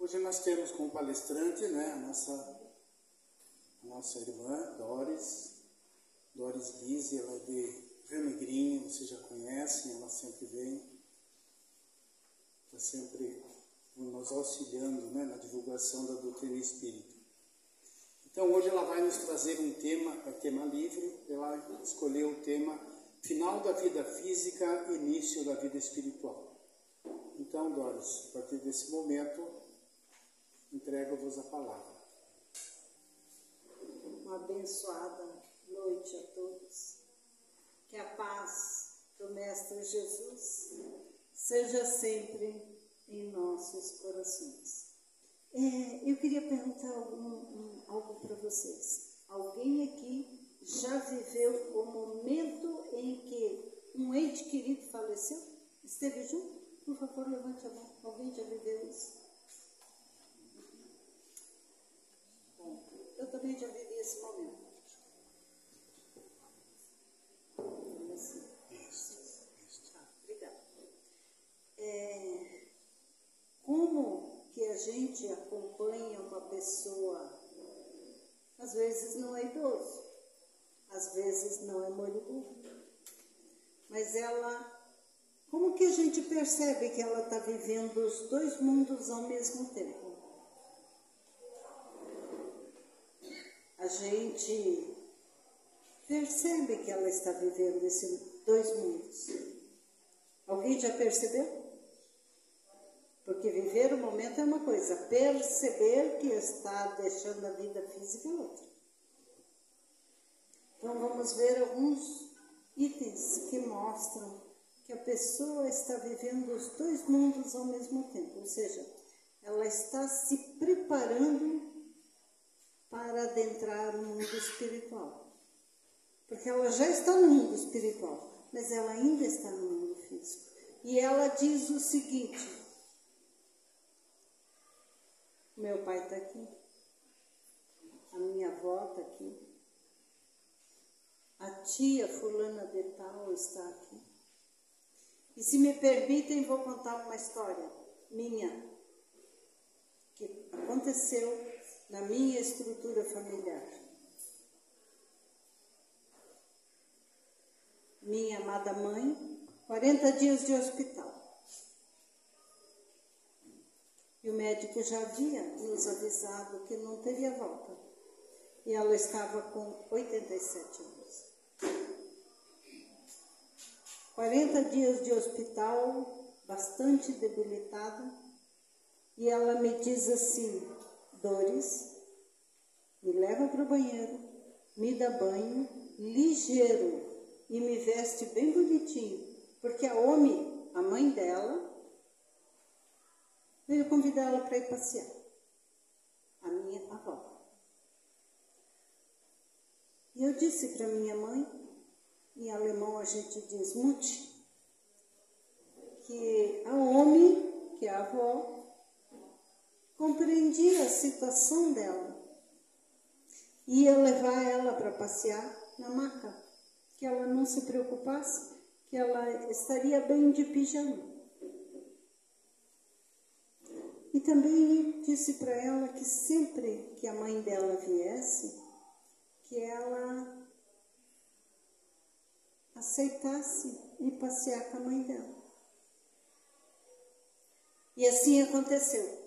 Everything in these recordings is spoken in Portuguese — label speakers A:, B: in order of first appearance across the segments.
A: Hoje nós temos como palestrante, né, a nossa irmã Doris Guise, ela é de Rio Negrinho, vocês já conhecem, ela sempre vem, está sempre nos auxiliando, né, na divulgação da doutrina espírita. Então hoje ela vai nos trazer um tema livre, ela escolheu o tema Final da Vida Física, Início da Vida Espiritual. Então, Doris, a partir desse momento, entrego-vos a palavra.
B: Uma abençoada noite a todos. Que a paz do Mestre Jesus seja sempre em nossos corações. Eu queria perguntar algo para vocês. Alguém aqui já viveu o momento em que um ente querido faleceu? Esteve junto? Por favor, levante a mão. Alguém já viveu isso? Bom, eu também já vivi esse momento. Obrigada. Como que a gente acompanha uma pessoa, às vezes não é idoso, às vezes não é moribundo, mas como que a gente percebe que ela está vivendo os dois mundos ao mesmo tempo? A gente percebe que ela está vivendo esses dois mundos. Alguém já percebeu? Porque viver o momento é uma coisa, perceber que está deixando a vida física é outra. Então vamos ver alguns itens que mostram que a pessoa está vivendo os dois mundos ao mesmo tempo, ou seja, ela está se preparando para adentrar o mundo espiritual. Porque ela já está no mundo espiritual, mas ela ainda está no mundo físico. E ela diz o seguinte: meu pai está aqui, a minha avó está aqui, a tia fulana de tal está aqui. E se me permitem, vou contar uma história minha, que aconteceu na minha estrutura familiar. Minha amada mãe, 40 dias de hospital. E o médico já havia nos avisado que não teria volta. E ela estava com 87 anos. 40 dias de hospital, bastante debilitada. E ela me diz assim: Doris, me leva para o banheiro, me dá banho, ligeiro, e me veste bem bonitinho, porque a Omi, a mãe dela, veio convidar ela para ir passear, a minha avó. E eu disse para minha mãe, em alemão a gente diz Mutti, que a Omi, que é a avó, compreendia a situação dela, ia levar ela para passear na maca, que ela não se preocupasse, que ela estaria bem de pijama. E também disse para ela que sempre que a mãe dela viesse, que ela aceitasse ir passear com a mãe dela. E assim aconteceu.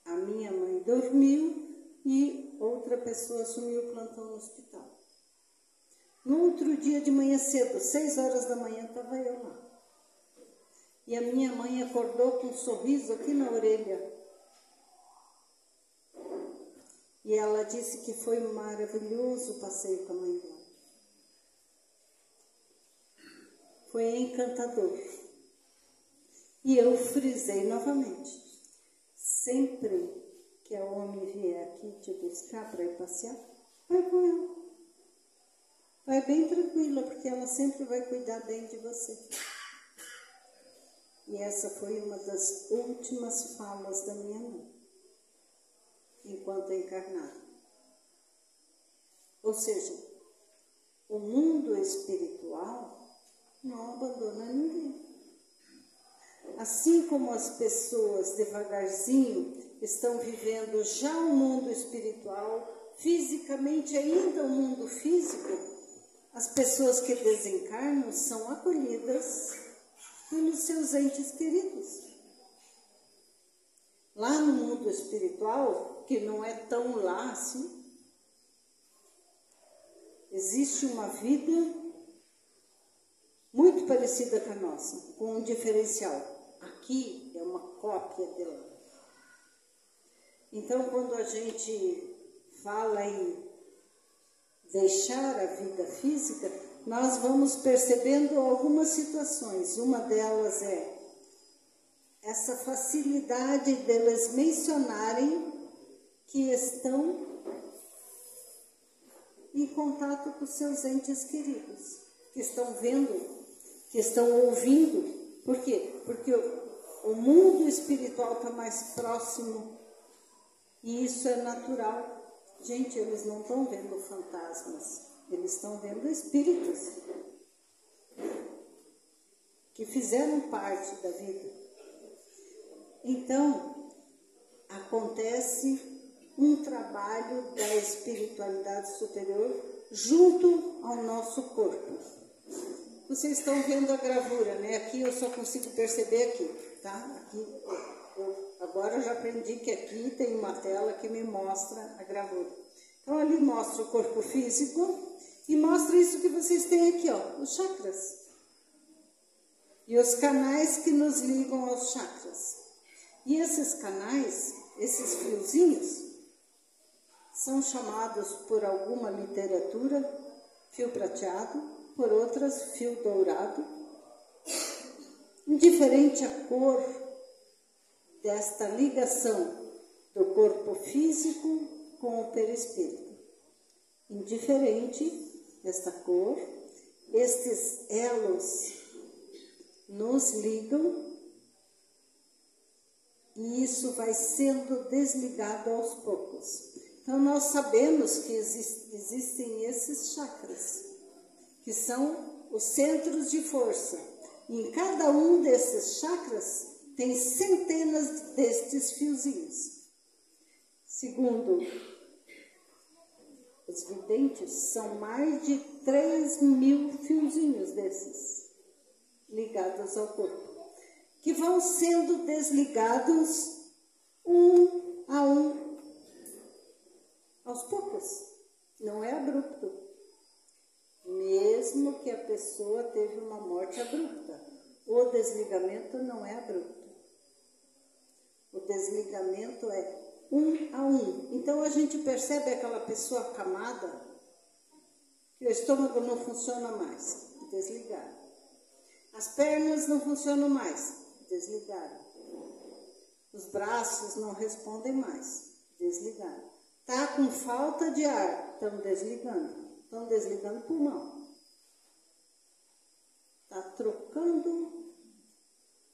B: A minha mãe dormiu e outra pessoa assumiu o plantão no hospital. No outro dia de manhã cedo, 6 horas da manhã, estava eu lá. E a minha mãe acordou com um sorriso aqui na orelha. E ela disse que foi um maravilhoso passeio com a mãe dela. Foi encantador. E eu frisei novamente. Sempre que a homem vier aqui te buscar para ir passear, vai com ela. Vai bem tranquila, porque ela sempre vai cuidar bem de você. E essa foi uma das últimas falas da minha mãe, enquanto encarnada. Ou seja, o mundo espiritual não abandona ninguém. Assim como as pessoas devagarzinho estão vivendo já o mundo espiritual, fisicamente ainda o mundo físico, as pessoas que desencarnam são acolhidas pelos seus entes queridos. Lá no mundo espiritual, que não é tão lá assim, existe uma vida muito parecida com a nossa, com um diferencial. Aqui é uma cópia dela. Então, quando a gente fala em deixar a vida física, nós vamos percebendo algumas situações. Uma delas é essa facilidade deles mencionarem que estão em contato com seus entes queridos, que estão vendo, que estão ouvindo. Por quê? Porque o mundo espiritual está mais próximo e isso é natural. Gente, eles não estão vendo fantasmas, eles estão vendo espíritos que fizeram parte da vida. Então, acontece um trabalho da espiritualidade superior junto ao nosso corpo. Vocês estão vendo a gravura, né? Aqui eu só consigo perceber aqui, tá? Aqui, agora eu já aprendi que aqui tem uma tela que me mostra a gravura. Então, ali mostra o corpo físico e mostra isso que vocês têm aqui, ó, os chakras. E os canais que nos ligam aos chakras. E esses canais, esses fiozinhos, são chamados por alguma literatura fio prateado, por outras fio dourado. Indiferente a cor desta ligação do corpo físico com o perispírito. Indiferente esta cor, estes elos nos ligam e isso vai sendo desligado aos poucos. Então, nós sabemos que existem esses chakras, que são os centros de força. E em cada um desses chakras tem centenas destes fiozinhos. Segundo os videntes, são mais de 3.000 fiozinhos desses ligados ao corpo, que vão sendo desligados um a um, aos poucos. Não é abrupto. Mesmo que a pessoa teve uma morte abrupta, o desligamento não é abrupto. O desligamento é um a um. Então a gente percebe aquela pessoa acamada, que o estômago não funciona mais, desligaram. As pernas não funcionam mais, desligaram. Os braços não respondem mais, desligaram. Está com falta de ar, estão desligando o pulmão. Está trocando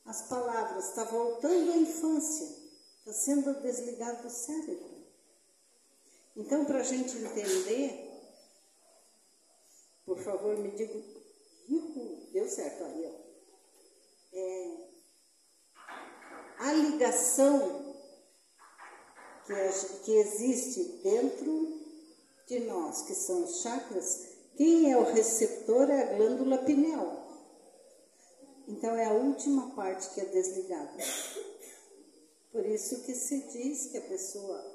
B: as palavras, está voltando à infância, está sendo desligado o cérebro. Então, para a gente entender, por favor, me diga, deu certo aí, ó. A ligação que existe dentro de nós, que são os chakras, quem é o receptor é a glândula pineal. Então, é a última parte que é desligada. Por isso que se diz que a pessoa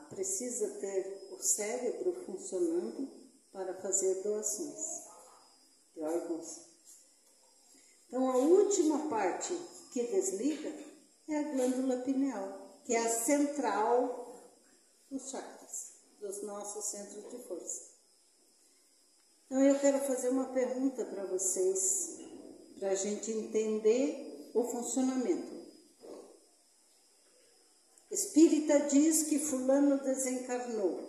B: precisa ter o cérebro funcionando para fazer doações de órgãos. Então, a última parte que desliga é a glândula pineal, que é a central dos chakras, dos nossos centros de força. Então, eu quero fazer uma pergunta para vocês, para a gente entender o funcionamento. Espírita diz que fulano desencarnou.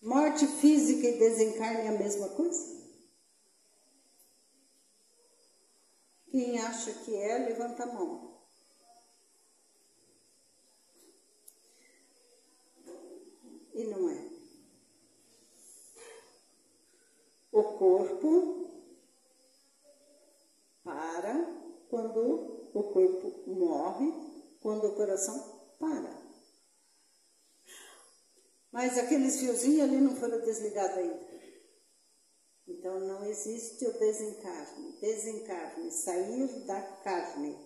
B: Morte física e desencarne é a mesma coisa? Quem acha que é, levanta a mão. E não é. O corpo para o corpo morre quando o coração para. Mas aqueles fiozinhos ali não foram desligados ainda. Então não existe o desencarne. Desencarne, sair da carne.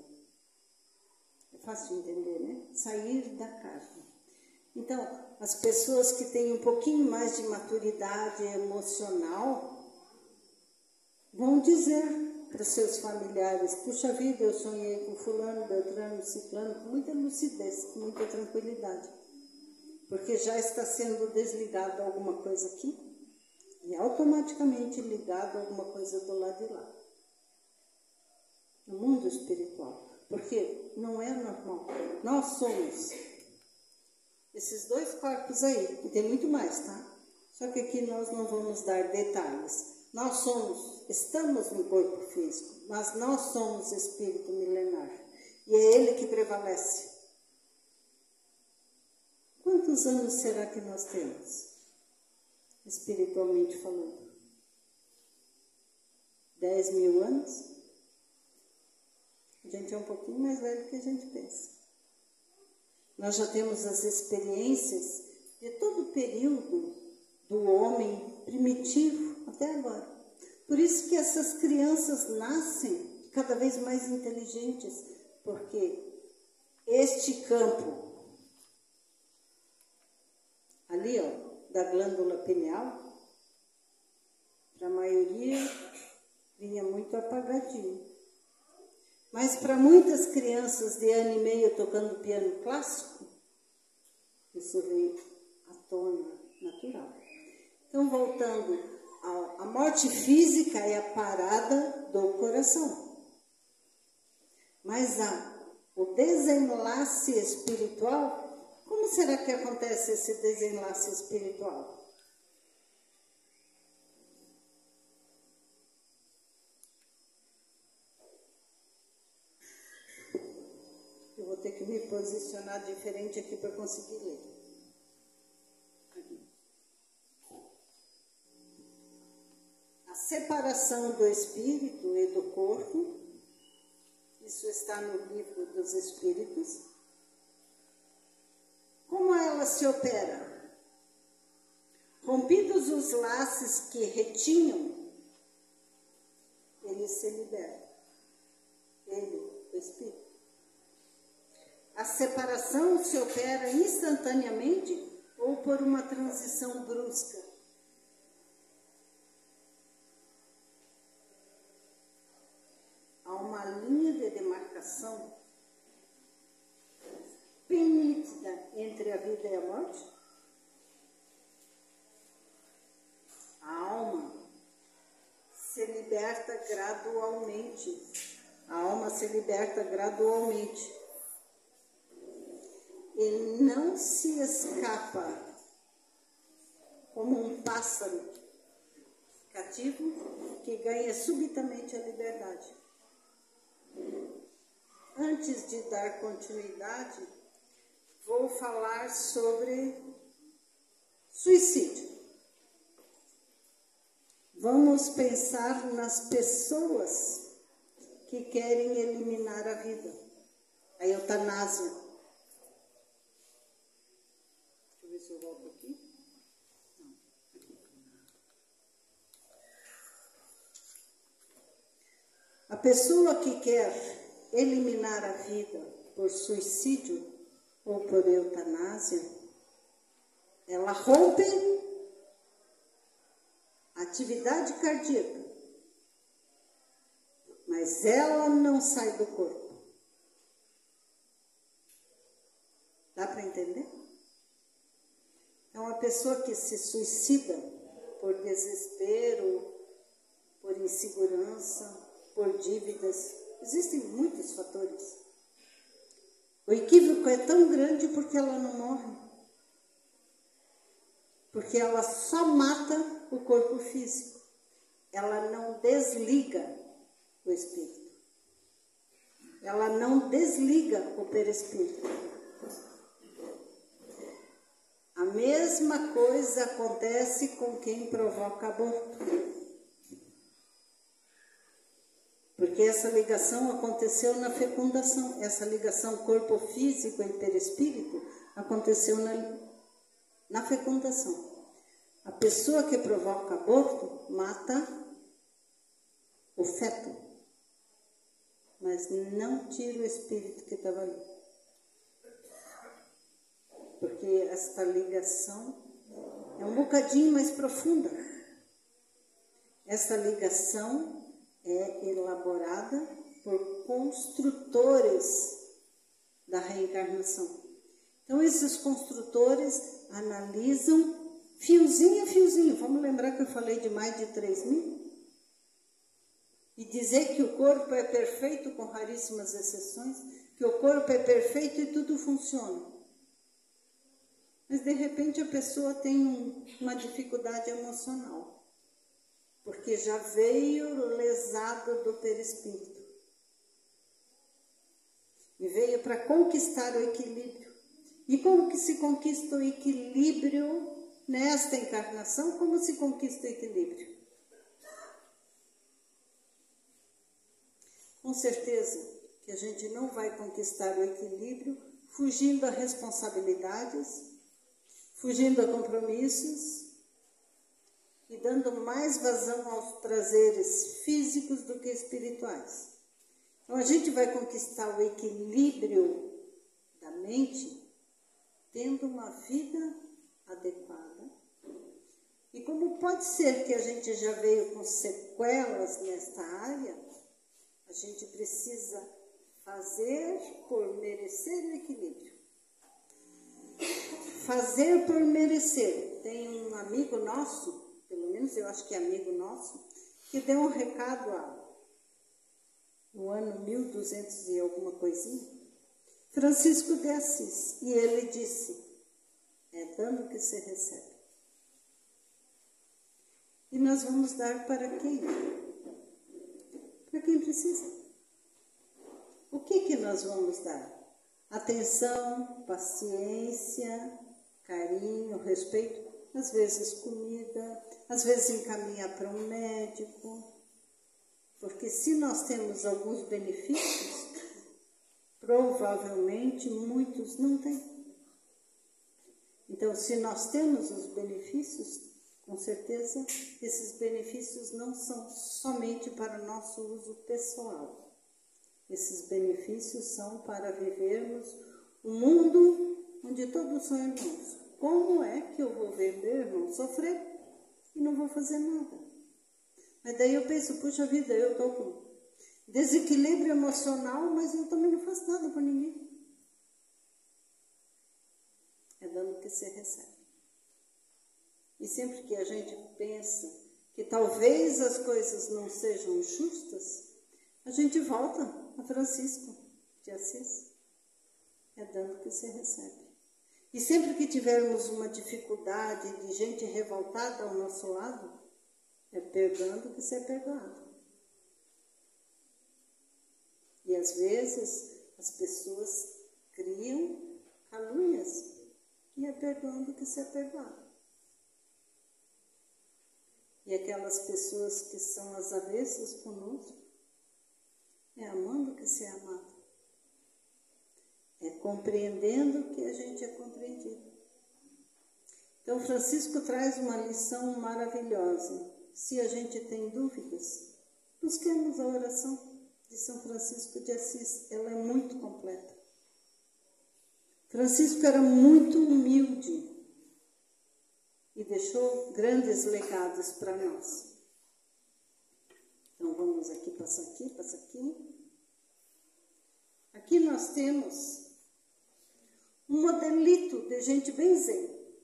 B: É fácil de entender, né? Sair da carne. Então, as pessoas que têm um pouquinho mais de maturidade emocional vão dizer para os seus familiares: puxa vida, eu sonhei com fulano, beltrano, ciclano, com muita lucidez, com muita tranquilidade. Porque já está sendo desligado alguma coisa aqui e automaticamente ligado alguma coisa do lado de lá. No mundo espiritual. Porque não é normal. Nós somos esses dois corpos aí, e tem muito mais, tá? Só que aqui nós não vamos dar detalhes. Nós estamos no corpo físico, mas nós somos espírito milenar. E é ele que prevalece. Quantos anos será que nós temos, espiritualmente falando? 10.000 anos? A gente é um pouquinho mais velho do que a gente pensa. Nós já temos as experiências de todo o período do homem primitivo até agora. Por isso que essas crianças nascem cada vez mais inteligentes, porque este campo ali, ó, da glândula pineal, para a maioria vinha muito apagadinho. Mas para muitas crianças de ano e meio tocando piano clássico, isso veio à tona natural. Então, voltando, a morte física é a parada do coração. Mas o desenlace espiritual, como será que acontece esse desenlace espiritual? Eu vou ter que me posicionar diferente aqui para conseguir ler. A separação do espírito e do corpo, isso está no livro dos Espíritos. Como ela se opera? Rompidos os laços que retinham, ele se liberta. Ele, o espírito. A separação se opera instantaneamente ou por uma transição brusca. Há uma linha de demarcação bem nítida entre a vida e a morte. A alma se liberta gradualmente. A alma se liberta gradualmente. E não se escapa como um pássaro cativo que ganha subitamente a liberdade. Antes de dar continuidade, vou falar sobre suicídio. Vamos pensar nas pessoas que querem eliminar a vida, a eutanásia. Deixa eu ver se eu volto aqui. Não, aqui. A pessoa que quer eliminar a vida por suicídio ou por eutanásia, ela rompe a atividade cardíaca, mas ela não sai do corpo. Dá para entender? Então, a pessoa que se suicida por desespero, por insegurança, por dívidas, existem muitos fatores. O equívoco é tão grande porque ela não morre. Porque ela só mata o corpo físico. Ela não desliga o espírito. Ela não desliga o perispírito. A mesma coisa acontece com quem provoca aborto. Porque essa ligação aconteceu na fecundação. Essa ligação corpo físico e perispírito aconteceu na fecundação. A pessoa que provoca aborto mata o feto, mas não tira o espírito que estava ali. Porque esta ligação é um bocadinho mais profunda. Essa ligação é elaborada por construtores da reencarnação. Então, esses construtores analisam fiozinho a fiozinho. Vamos lembrar que eu falei de mais de 3.000? E dizer que o corpo é perfeito, com raríssimas exceções, que o corpo é perfeito e tudo funciona. Mas, de repente, a pessoa tem uma dificuldade emocional, porque já veio lesado do perispírito. E veio para conquistar o equilíbrio. E como que se conquista o equilíbrio nesta encarnação? Como se conquista o equilíbrio? Com certeza que a gente não vai conquistar o equilíbrio fugindo a responsabilidades, fugindo a compromissos e dando mais vazão aos prazeres físicos do que espirituais. Então, a gente vai conquistar o equilíbrio da mente tendo uma vida adequada. E como pode ser que a gente já veio com sequelas nesta área, a gente precisa fazer por merecer o equilíbrio. Fazer por merecer. Tem um amigo nosso, pelo menos eu acho que é amigo nosso, que deu um recado no ano 1200 e alguma coisinha, Francisco de Assis, e ele disse: é dando que se recebe. E nós vamos dar para quem? Para quem precisa. O que nós vamos dar? Atenção, paciência, carinho, respeito, às vezes comida, às vezes encaminhar para um médico. Porque se nós temos alguns benefícios, provavelmente muitos não têm. Então, se nós temos os benefícios, com certeza, esses benefícios não são somente para o nosso uso pessoal. Esses benefícios são para vivermos um mundo onde todos são irmãos. Como é que eu vou ver meu irmão sofrer e não vou fazer nada? Mas daí eu penso, puxa vida, eu estou com desequilíbrio emocional, mas eu também não faço nada por ninguém. É dando que se recebe. E sempre que a gente pensa que talvez as coisas não sejam justas, a gente volta a Francisco de Assis. É dando que se recebe. E sempre que tivermos uma dificuldade de gente revoltada ao nosso lado, é perdoando que se é perdoado. E às vezes as pessoas criam calúnias e é perdoando que se é perdoado. E aquelas pessoas que são as avessas conosco, é amando que se é amado. É compreendendo que a gente é compreendido. Então, Francisco traz uma lição maravilhosa. Se a gente tem dúvidas, busquemos a oração de São Francisco de Assis. Ela é muito completa. Francisco era muito humilde e deixou grandes legados para nós. Então, vamos aqui, passa aqui, passa aqui. Aqui nós temos um modelito de gente bem zen.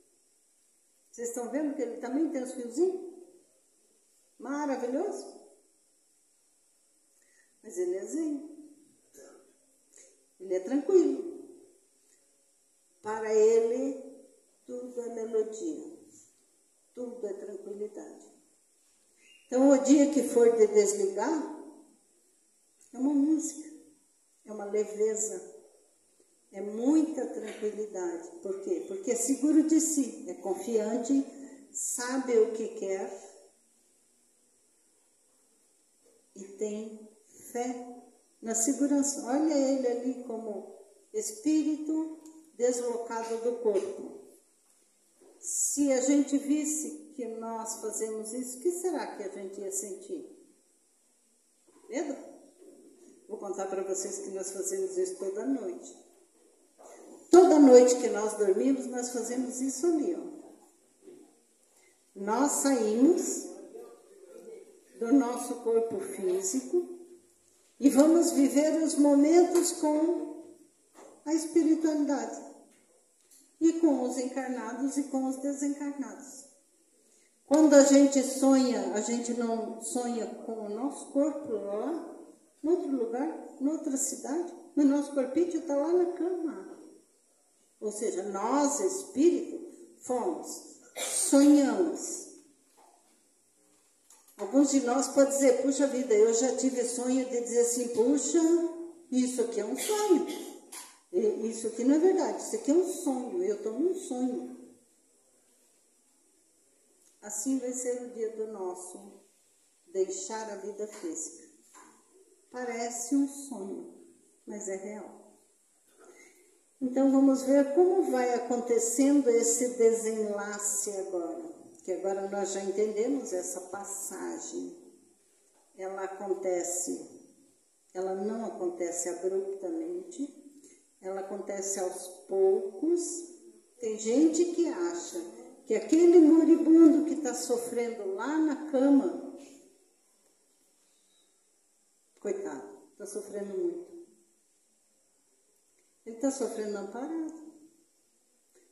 B: Vocês estão vendo que ele também tem os fiozinhos? Maravilhoso. Mas ele é zen. Ele é tranquilo. Para ele, tudo é melodia. Tudo é tranquilidade. Então, o dia que for de desligar, é uma música, é uma leveza, é muita tranquilidade. Por quê? Porque é seguro de si, é confiante, sabe o que quer e tem fé, na segurança. Olha ele ali como espírito deslocado do corpo. Se a gente visse que nós fazemos isso, o que será que a gente ia sentir? Medo? Vou contar para vocês que nós fazemos isso toda noite. Toda noite que nós dormimos, nós fazemos isso ali, ó. Nós saímos do nosso corpo físico e vamos viver os momentos com a espiritualidade. E com os encarnados e com os desencarnados. Quando a gente sonha, a gente não sonha com o nosso corpo lá, em outro lugar, em outra cidade, mas nosso corpinho está lá na cama. Ou seja, nós, espírito, fomos, sonhamos. Alguns de nós podem dizer, puxa vida, eu já tive sonho de dizer assim, puxa, isso aqui é um sonho. Isso aqui não é verdade, isso aqui é um sonho, eu estou num sonho. Assim vai ser o dia do nosso deixar a vida física. Parece um sonho, mas é real. Então vamos ver como vai acontecendo esse desenlace agora. Que agora nós já entendemos essa passagem. Ela não acontece abruptamente. Ela acontece aos poucos. Tem gente que acha que aquele moribundo que está sofrendo lá na cama, coitado, está sofrendo muito. Ele está sofrendo amparado.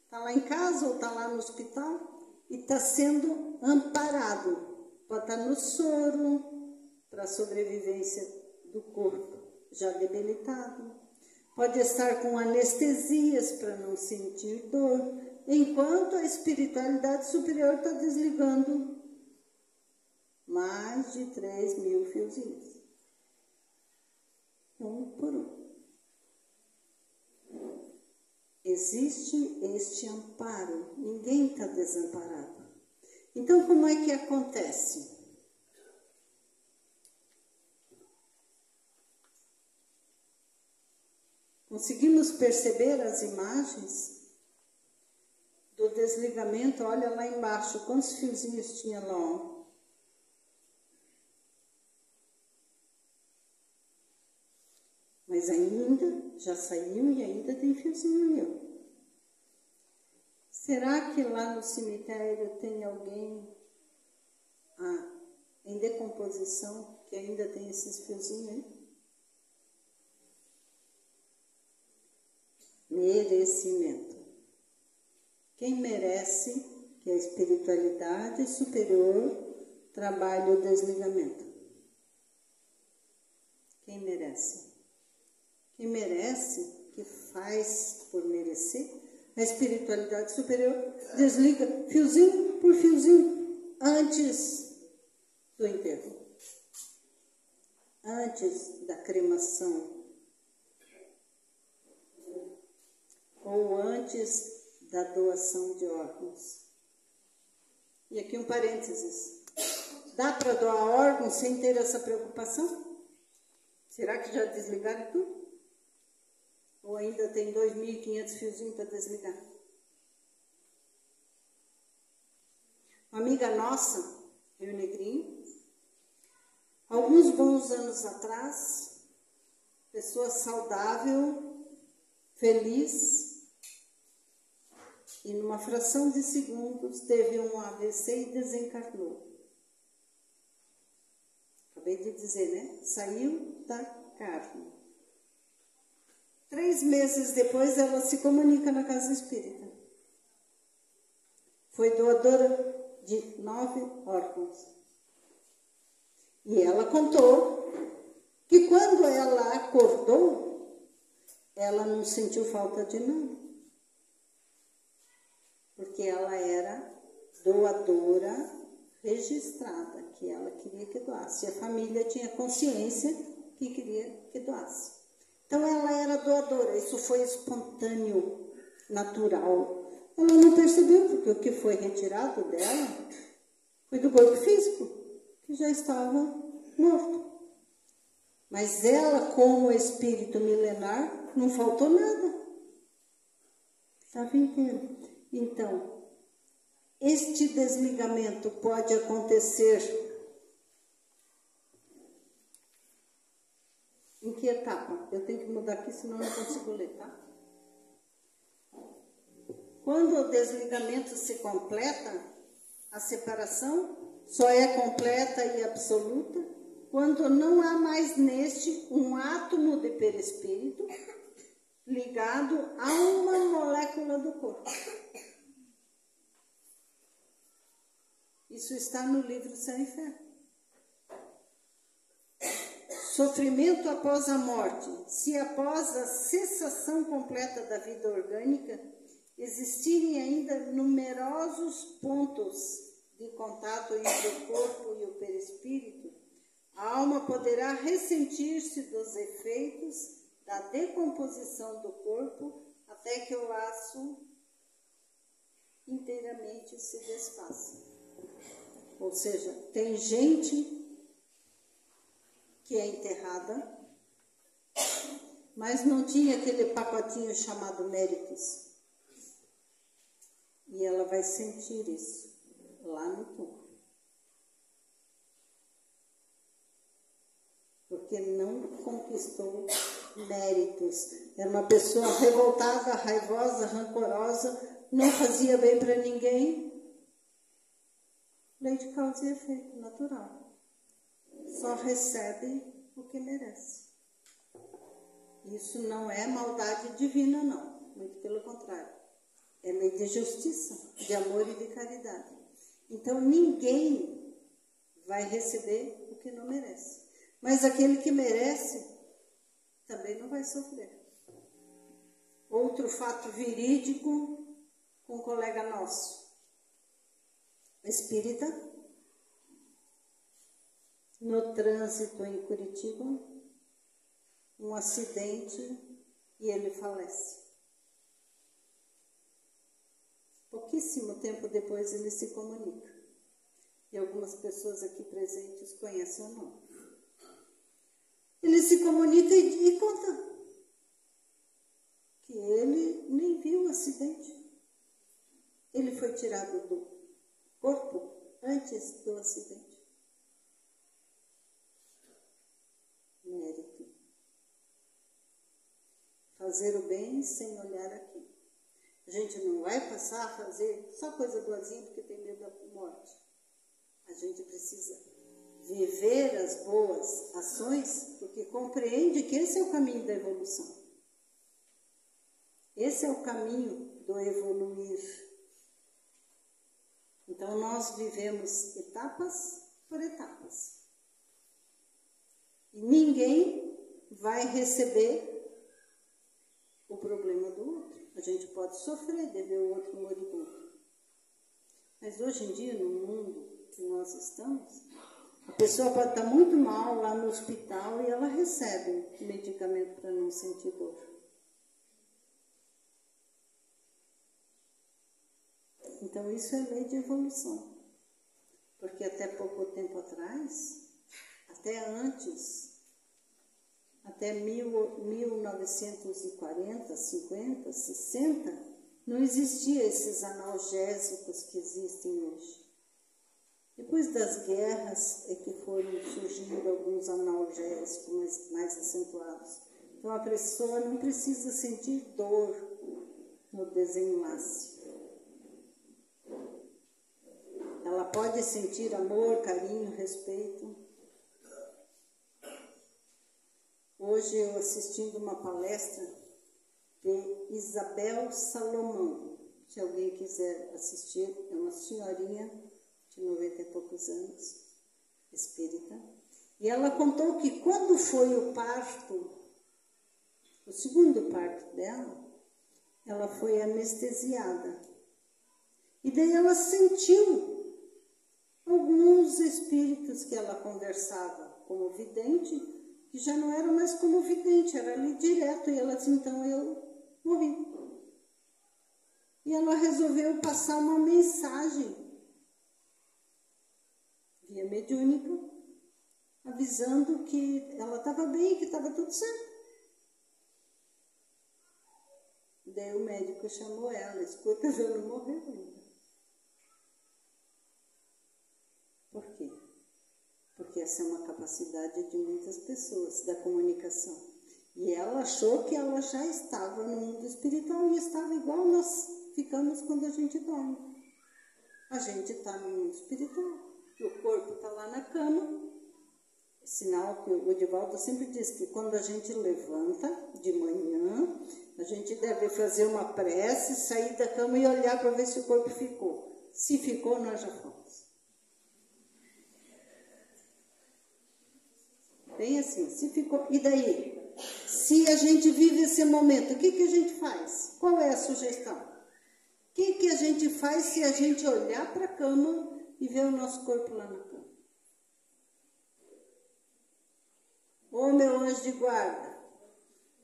B: Está lá em casa ou está lá no hospital e está sendo amparado. Pode estar no soro para a sobrevivência do corpo já debilitado. Pode estar com anestesias para não sentir dor, enquanto a espiritualidade superior está desligando mais de 3.000 fiozinhos. Um por um. Existe este amparo, ninguém está desamparado. Então, como é que acontece? Conseguimos perceber as imagens do desligamento? Olha lá embaixo, quantos fiozinhos tinha lá? Ó. Mas ainda, já saiu e ainda tem fiozinho ali. Será que lá no cemitério tem alguém em decomposição que ainda tem esses fiozinhos aí? Merecimento. Quem merece que a espiritualidade superior trabalhe o desligamento? Quem merece? Quem merece, que faz por merecer, a espiritualidade superior desliga fiozinho por fiozinho antes do enterro, antes da cremação, ou antes da doação de órgãos. E aqui um parênteses. Dá para doar órgãos sem ter essa preocupação? Será que já desligaram tudo? Ou ainda tem 2.500 fiozinhos para desligar? Uma amiga nossa, Rio Negrinho, alguns bons anos atrás, pessoa saudável, feliz, e numa fração de segundos teve um AVC e desencarnou. Acabei de dizer, né? Saiu da carne. 3 meses depois ela se comunica na casa espírita. Foi doadora de 9 órgãos. E ela contou que quando ela acordou, ela não sentiu falta de nada. Porque ela era doadora registrada, que ela queria que doasse. E a família tinha consciência que queria que doasse. Então ela era doadora, isso foi espontâneo, natural. Ela não percebeu, porque o que foi retirado dela foi do corpo físico, que já estava morto. Mas ela, como espírito milenar, não faltou nada. Estava inteiro. Então, este desligamento pode acontecer em que etapa? Eu tenho que mudar aqui, senão eu não consigo ler, tá? Quando o desligamento se completa, a separação só é completa e absoluta quando não há mais neste um átomo de perispírito ligado a uma molécula do corpo. Isso está no livro Céu e Inferno. Sofrimento após a morte. Se após a cessação completa da vida orgânica existirem ainda numerosos pontos de contato entre o corpo e o perispírito, a alma poderá ressentir-se dos efeitos da decomposição do corpo até que o laço inteiramente se desfaça. Ou seja, tem gente que é enterrada, mas não tinha aquele pacotinho chamado méritos. E ela vai sentir isso lá no túmulo. Porque não conquistou méritos. Era uma pessoa revoltada, raivosa, rancorosa, não fazia bem para ninguém. Lei de causa e efeito natural. Só recebe o que merece. Isso não é maldade divina, não. Muito pelo contrário. É lei de justiça, de amor e de caridade. Então, ninguém vai receber o que não merece. Mas aquele que merece também não vai sofrer. Outro fato verídico com um colega nosso, espírita, no trânsito em Curitiba, um acidente e ele falece. Pouquíssimo tempo depois ele se comunica. E algumas pessoas aqui presentes conhecem o nome. Ele se comunica e conta que ele nem viu o acidente. Ele foi tirado do corpo antes do acidente. Mérito. Fazer o bem sem olhar aqui. A gente não vai passar a fazer só coisa boazinha porque tem medo da morte. A gente precisa viver as boas ações porque compreende que esse é o caminho da evolução. Esse é o caminho do evoluir. Então, nós vivemos etapas por etapas. E ninguém vai receber o problema do outro. A gente pode sofrer de ver o outro moribundo. Mas hoje em dia, no mundo que nós estamos, a pessoa pode estar muito mal lá no hospital e ela recebe medicamento para não sentir dor. Então, isso é lei de evolução. Porque até pouco tempo atrás, até antes, até 1940, 50, 60, não existia esses analgésicos que existem hoje. Depois das guerras é que foram surgindo alguns analgésicos mais acentuados. Então a pessoa não precisa sentir dor no desenlace. Ela pode sentir amor, carinho, respeito. Hoje eu assistindo uma palestra de Isabel Salomão. Se alguém quiser assistir, é uma senhorinha de 90 e poucos anos, espírita. E ela contou que quando foi o parto, o segundo parto dela, ela foi anestesiada. E daí ela sentiu alguns espíritos que ela conversava como vidente, que já não eram mais como vidente, era ali direto. E ela disse, então eu morri. E ela resolveu passar uma mensagem via mediúnica avisando que ela estava bem, que estava tudo certo. Daí o médico chamou ela, escuta, ela não morreu ainda. Por quê? Porque essa é uma capacidade de muitas pessoas, da comunicação. E ela achou que ela já estava no mundo espiritual e estava igual nós ficamos quando a gente dorme. A gente está no mundo espiritual. O corpo está lá na cama. Sinal que o Edivaldo sempre diz que quando a gente levanta de manhã, a gente deve fazer uma prece, sair da cama e olhar para ver se o corpo ficou. Se ficou, nós já fomos. Bem assim, se ficou. E daí? Se a gente vive esse momento, o que a gente faz? Qual é a sugestão? O que a gente faz se a gente olhar para a cama e ver o nosso corpo lá na cama? Ô meu anjo de guarda,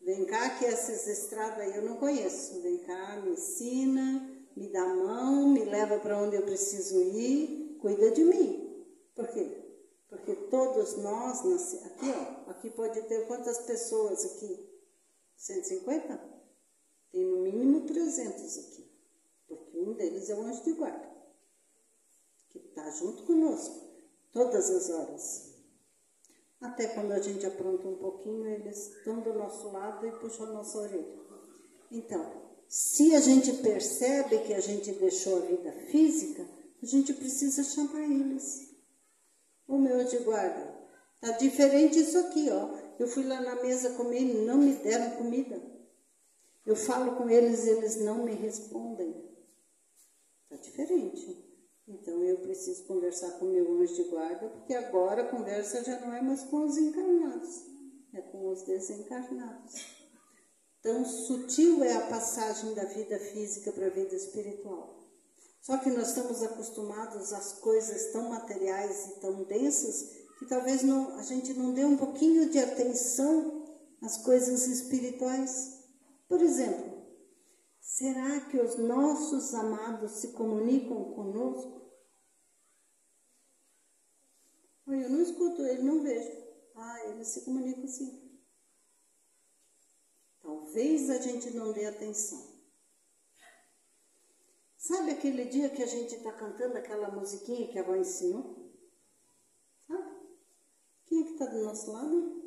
B: vem cá que essas estradas aí eu não conheço. Vem cá, me ensina, me dá a mão, me leva para onde eu preciso ir, cuida de mim. Por quê? Porque todos nós, aqui ó, aqui pode ter quantas pessoas aqui? 150? Tem no mínimo 300 aqui. Porque um deles é o anjo de guarda, que está junto conosco, todas as horas. Até quando a gente apronta um pouquinho, eles estão do nosso lado e puxam a nossa orelha. Então, se a gente percebe que a gente deixou a vida física, a gente precisa chamar eles. Ô meu anjo de guarda, tá diferente isso aqui, ó. Eu fui lá na mesa comer e não me deram comida. Eu falo com eles e eles não me respondem. Tá diferente. Então, eu preciso conversar com o meu anjo de guarda, porque agora a conversa já não é mais com os encarnados, é com os desencarnados. Tão sutil é a passagem da vida física para a vida espiritual. Só que nós estamos acostumados às coisas tão materiais e tão densas, que talvez a gente não dê um pouquinho de atenção às coisas espirituais. Por exemplo, será que os nossos amados se comunicam conosco? Eu não escuto ele, não vejo. Eles se comunicam sim. Talvez a gente não dê atenção. Sabe aquele dia que a gente está cantando aquela musiquinha que a avó ensinou? Sabe? Quem é que está do nosso lado?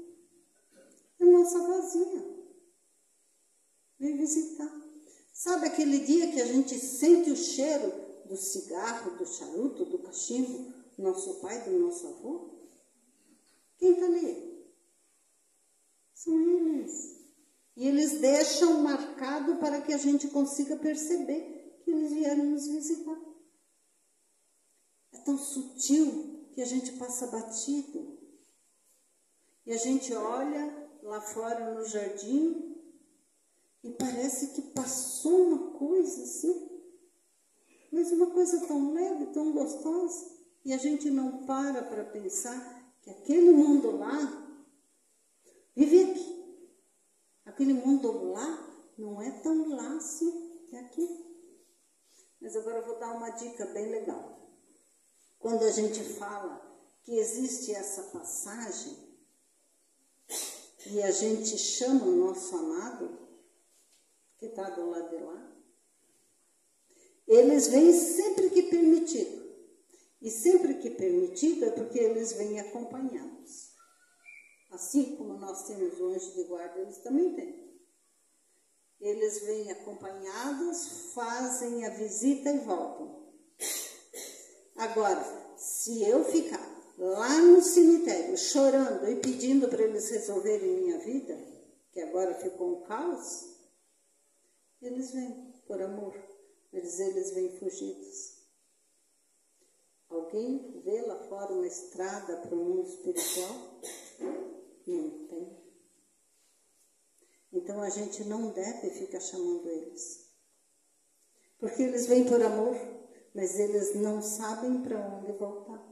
B: É a nossa avózinha. Vem visitar. Sabe aquele dia que a gente sente o cheiro do cigarro, do charuto, do cachimbo, do nosso pai, do nosso avô? Quem está ali? São eles. E eles deixam marcado para que a gente consiga perceber que eles vieram nos visitar. É tão sutil que a gente passa batido. E a gente olha lá fora no jardim e parece que passou uma coisa assim, mas uma coisa tão leve, tão gostosa, e a gente não para pensar que aquele mundo lá vive aqui. Aquele mundo lá não é tão lá assim que aqui. Mas agora eu vou dar uma dica bem legal. Quando a gente fala que existe essa passagem e a gente chama o nosso amado, que está do lado de lá, eles vêm sempre que permitido. E sempre que permitido é porque eles vêm acompanhados. Assim como nós temos o anjo de guarda, eles também têm. Eles vêm acompanhados, fazem a visita e voltam. Agora, se eu ficar lá no cemitério chorando e pedindo para eles resolverem minha vida, que agora ficou um caos, eles vêm por amor, mas eles vêm fugidos. Alguém vê lá fora uma estrada para o mundo espiritual? Não tem. Então a gente não deve ficar chamando eles. Porque eles vêm por amor, mas eles não sabem para onde voltar.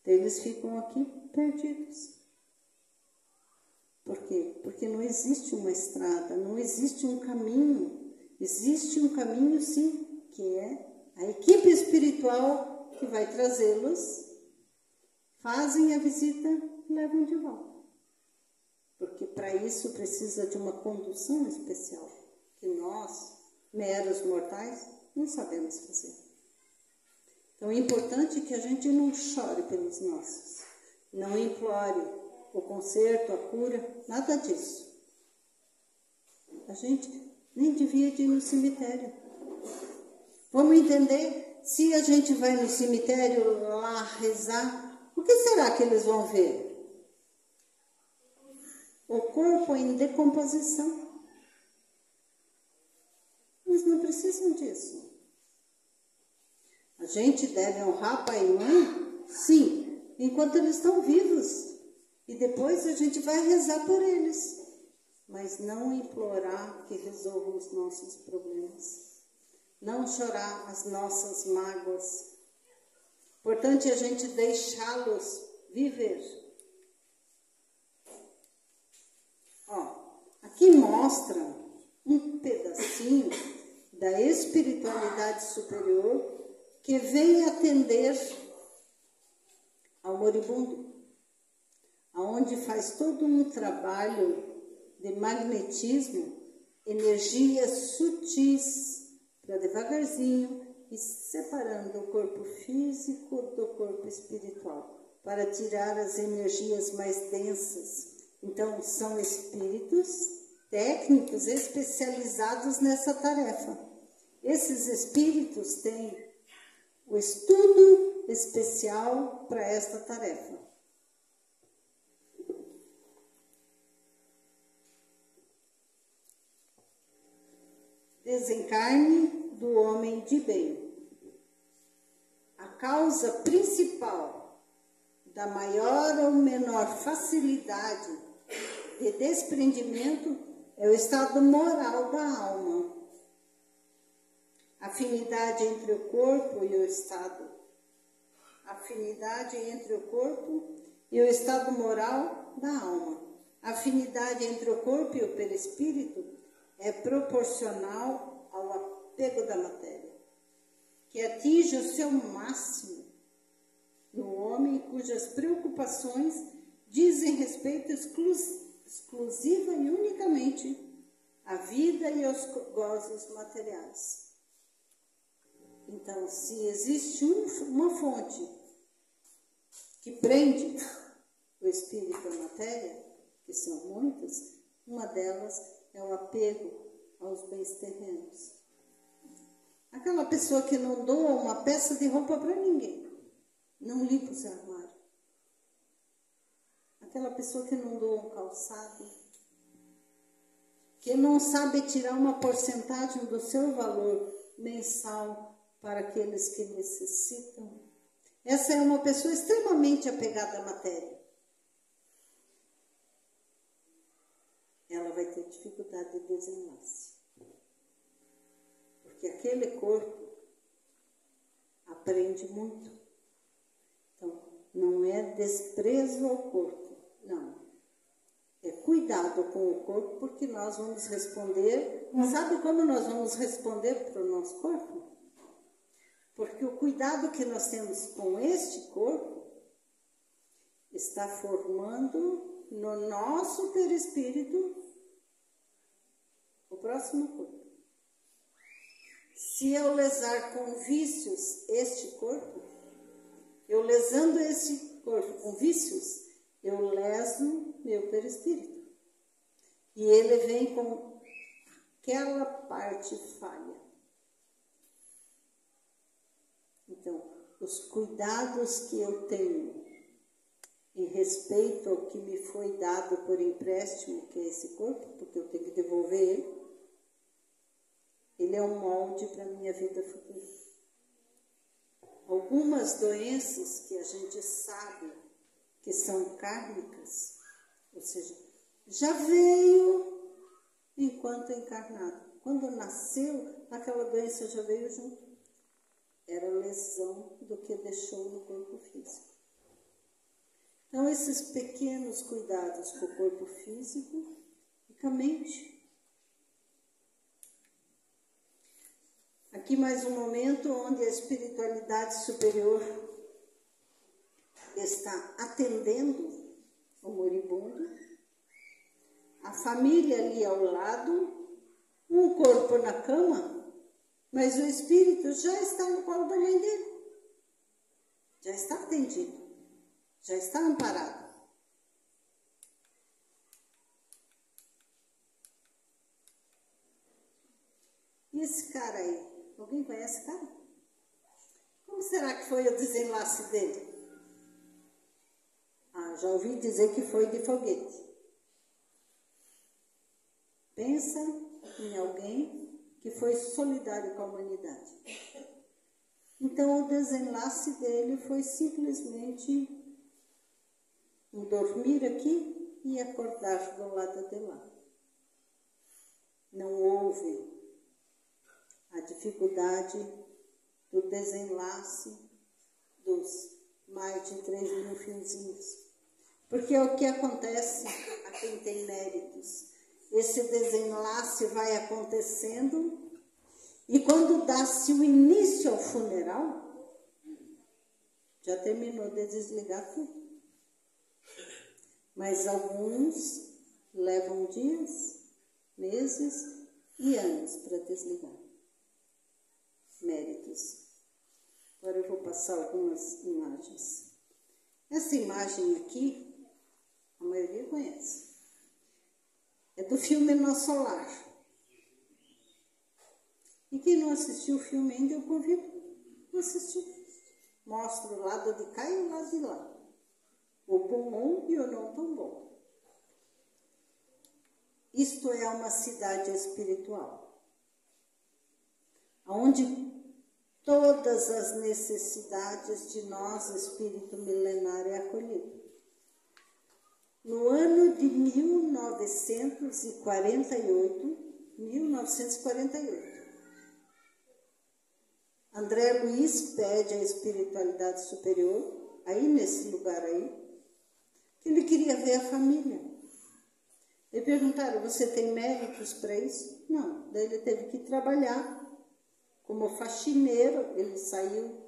B: Então, eles ficam aqui perdidos. Por quê? Porque não existe uma estrada, não existe um caminho. Existe um caminho, sim, que é a equipe espiritual que vai trazê-los, fazem a visita e levam de volta. Porque para isso precisa de uma condução especial, que nós, meros mortais, não sabemos fazer. Então é importante que a gente não chore pelos nossos, não implore o conserto, a cura, nada disso. A gente nem devia ir no cemitério. Vamos entender, se a gente vai no cemitério lá rezar, o que será que eles vão ver? O corpo em decomposição. Eles não precisam disso. A gente deve honrar pai e mãe, sim, enquanto eles estão vivos. E depois a gente vai rezar por eles. Mas não implorar que resolvam os nossos problemas. Não chorar as nossas mágoas. Importante a gente deixá-los viver. Aqui mostra um pedacinho da espiritualidade superior que vem atender ao moribundo, aonde faz todo um trabalho de magnetismo, energias sutis, para devagarzinho ir separando o corpo físico do corpo espiritual, para tirar as energias mais densas. Então, são espíritos técnicos especializados nessa tarefa. Esses espíritos têm o estudo especial para esta tarefa. Desencarne do homem de bem. A causa principal da maior ou menor facilidade de desprendimento é o estado moral da alma. Afinidade entre o corpo e o estado. Afinidade entre o corpo e o estado moral da alma. Afinidade entre o corpo e o perispírito é proporcional ao apego da matéria, que atinge o seu máximo no homem cujas preocupações dizem respeito exclusiva e unicamente à vida e aos gozos materiais. Então, se existe uma fonte que prende o espírito à matéria, que são muitas, uma delas é o apego aos bens terrenos. Aquela pessoa que não doa uma peça de roupa para ninguém, não limpa o seu armário. Aquela pessoa que não doa um calçado, que não sabe tirar uma porcentagem do seu valor mensal para aqueles que necessitam. Essa é uma pessoa extremamente apegada à matéria. Ela vai ter dificuldade de desenlace. Porque aquele corpo aprende muito. Então, não é desprezo ao corpo, não. É cuidado com o corpo, porque nós vamos responder. Sabe como nós vamos responder para o nosso corpo? Porque o cuidado que nós temos com este corpo está formando no nosso perispírito o próximo corpo. Se eu lesar com vícios este corpo, eu lesando esse corpo com vícios, eu leso meu perispírito. E ele vem com aquela parte falha. Então, os cuidados que eu tenho em respeito ao que me foi dado por empréstimo, que é esse corpo, porque eu tenho que devolver ele é um molde para a minha vida futura. Algumas doenças que a gente sabe que são kármicas, ou seja, já veio enquanto encarnado. Quando nasceu, aquela doença já veio junto. Era lesão do que deixou no corpo físico. Então, esses pequenos cuidados com o corpo físico e com a mente. Aqui mais um momento onde a espiritualidade superior está atendendo o moribundo, a família ali ao lado, um corpo na cama, mas o espírito já está no colo da mãe dele. Já está atendido, já está amparado. E esse cara aí, alguém conhece esse cara? Como será que foi o desenlace dele? Já ouvi dizer que foi de foguete. Pensa em alguém que foi solidário com a humanidade. Então, o desenlace dele foi simplesmente dormir aqui e acordar do lado de lá. Não houve a dificuldade do desenlace dos mais de 3.000 fiozinhos. Porque é o que acontece a quem tem méritos. Esse desenlace vai acontecendo e quando dá-se o início ao funeral, já terminou de desligar tudo. Mas alguns levam dias, meses e anos para desligar. Méritos. Agora eu vou passar algumas imagens. Essa imagem aqui, a maioria conhece. É do filme Nosso Lar. E quem não assistiu o filme ainda, eu convido a assistir. Mostra o lado de cá e o lado de lá. O bom e o não tão bom. Isto é uma cidade espiritual, onde todas as necessidades de nós, espírito milenário, é acolhido. No ano de 1948, André Luiz pede à espiritualidade superior, aí nesse lugar aí, que ele queria ver a família. E perguntaram, você tem méritos para isso? Não. Daí ele teve que trabalhar como faxineiro. Ele saiu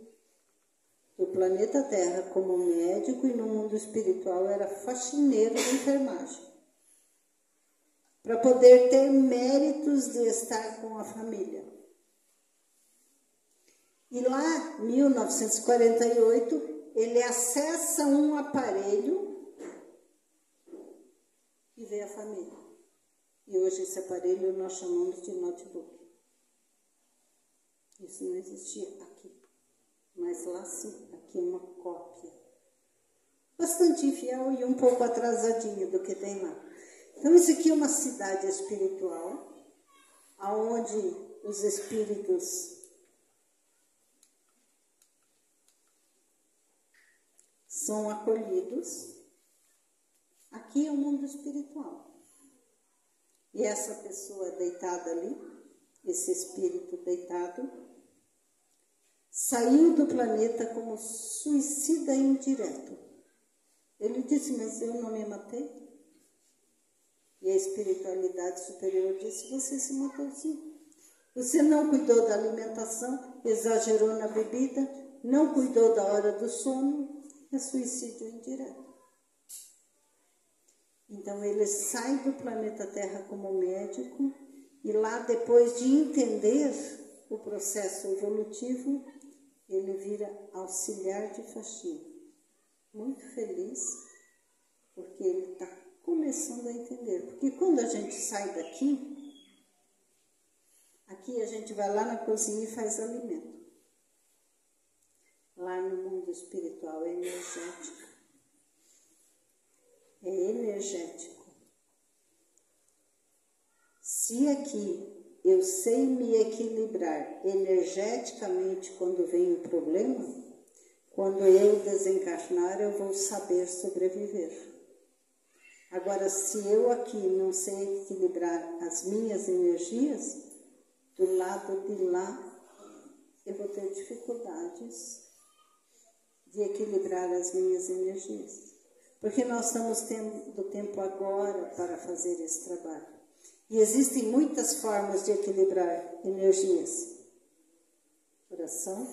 B: do planeta Terra como médico e no mundo espiritual era faxineiro de enfermagem. Para poder ter méritos de estar com a família. E lá, em 1948, ele acessa um aparelho e vê a família. E hoje esse aparelho nós chamamos de notebook. Isso não existia aqui. Mas lá sim, aqui é uma cópia. Bastante infiel e um pouco atrasadinho do que tem lá. Então isso aqui é uma cidade espiritual, onde os espíritos são acolhidos. Aqui é o mundo espiritual. E essa pessoa deitada ali, esse espírito deitado, saiu do planeta como suicida indireto. Ele disse, mas eu não me matei. E a espiritualidade superior disse, você se matou sim. Você não cuidou da alimentação, exagerou na bebida, não cuidou da hora do sono, é suicídio indireto. Então ele sai do planeta Terra como médico e lá, depois de entender o processo evolutivo, ele vira auxiliar de faxina. Muito feliz, porque ele está começando a entender. Porque quando a gente sai daqui, aqui a gente vai lá na cozinha e faz alimento. Lá no mundo espiritual é energético. É energético. Se aqui eu sei me equilibrar energeticamente quando vem o problema, quando eu desencarnar eu vou saber sobreviver. Agora, se eu aqui não sei equilibrar as minhas energias, do lado de lá eu vou ter dificuldades de equilibrar as minhas energias. Porque nós estamos tendo tempo agora para fazer esse trabalho. E existem muitas formas de equilibrar energias. Oração.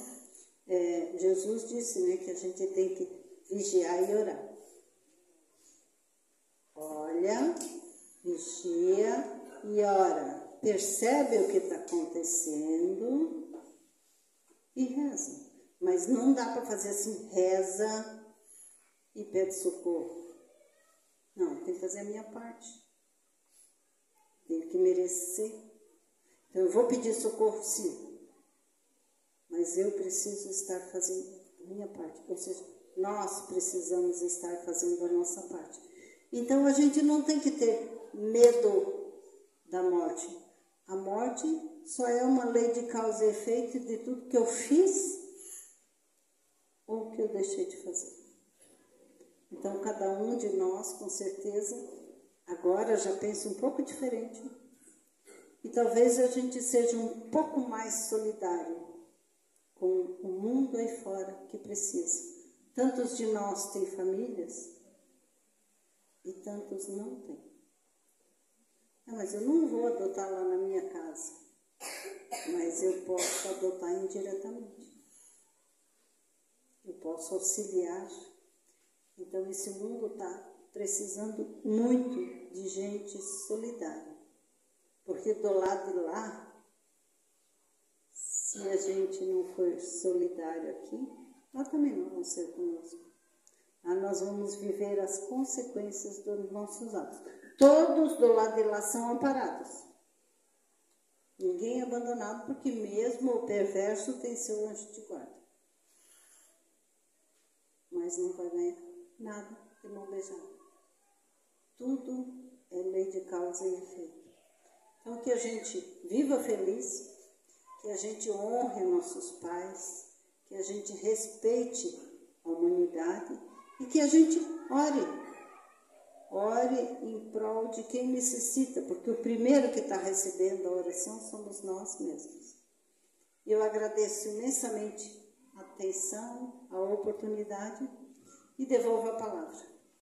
B: Jesus disse, né, que a gente tem que vigiar e orar. olha, vigia e ora. Percebe o que está acontecendo e reza. Mas não dá para fazer assim, reza e pede socorro. Não, tem que fazer a minha parte. Tem que merecer. Então, eu vou pedir socorro, sim. Mas eu preciso estar fazendo a minha parte. Ou seja, nós precisamos estar fazendo a nossa parte. Então, a gente não tem que ter medo da morte. A morte só é uma lei de causa e efeito de tudo que eu fiz ou que eu deixei de fazer. Então, cada um de nós, com certeza, agora já pensa um pouco diferente. E talvez a gente seja um pouco mais solidário com o mundo aí fora que precisa. Tantos de nós têm famílias e tantos não têm. Mas eu não vou adotar lá na minha casa, mas eu posso adotar indiretamente. Eu posso auxiliar. Então, esse mundo está precisando muito de gente solidária. Porque do lado de lá, se a gente não for solidário aqui, lá também não vão ser conosco. Lá nós vamos viver as consequências dos nossos atos. Todos do lado de lá são amparados. Ninguém é abandonado, porque mesmo o perverso tem seu anjo de guarda. Mas não vai ganhar nada de mão beijada. Tudo é lei de causa e efeito. Então, que a gente viva feliz, que a gente honre nossos pais, que a gente respeite a humanidade e que a gente ore. Ore em prol de quem necessita, porque o primeiro que está recebendo a oração somos nós mesmos. Eu agradeço imensamente a atenção, a oportunidade e devolvo a palavra.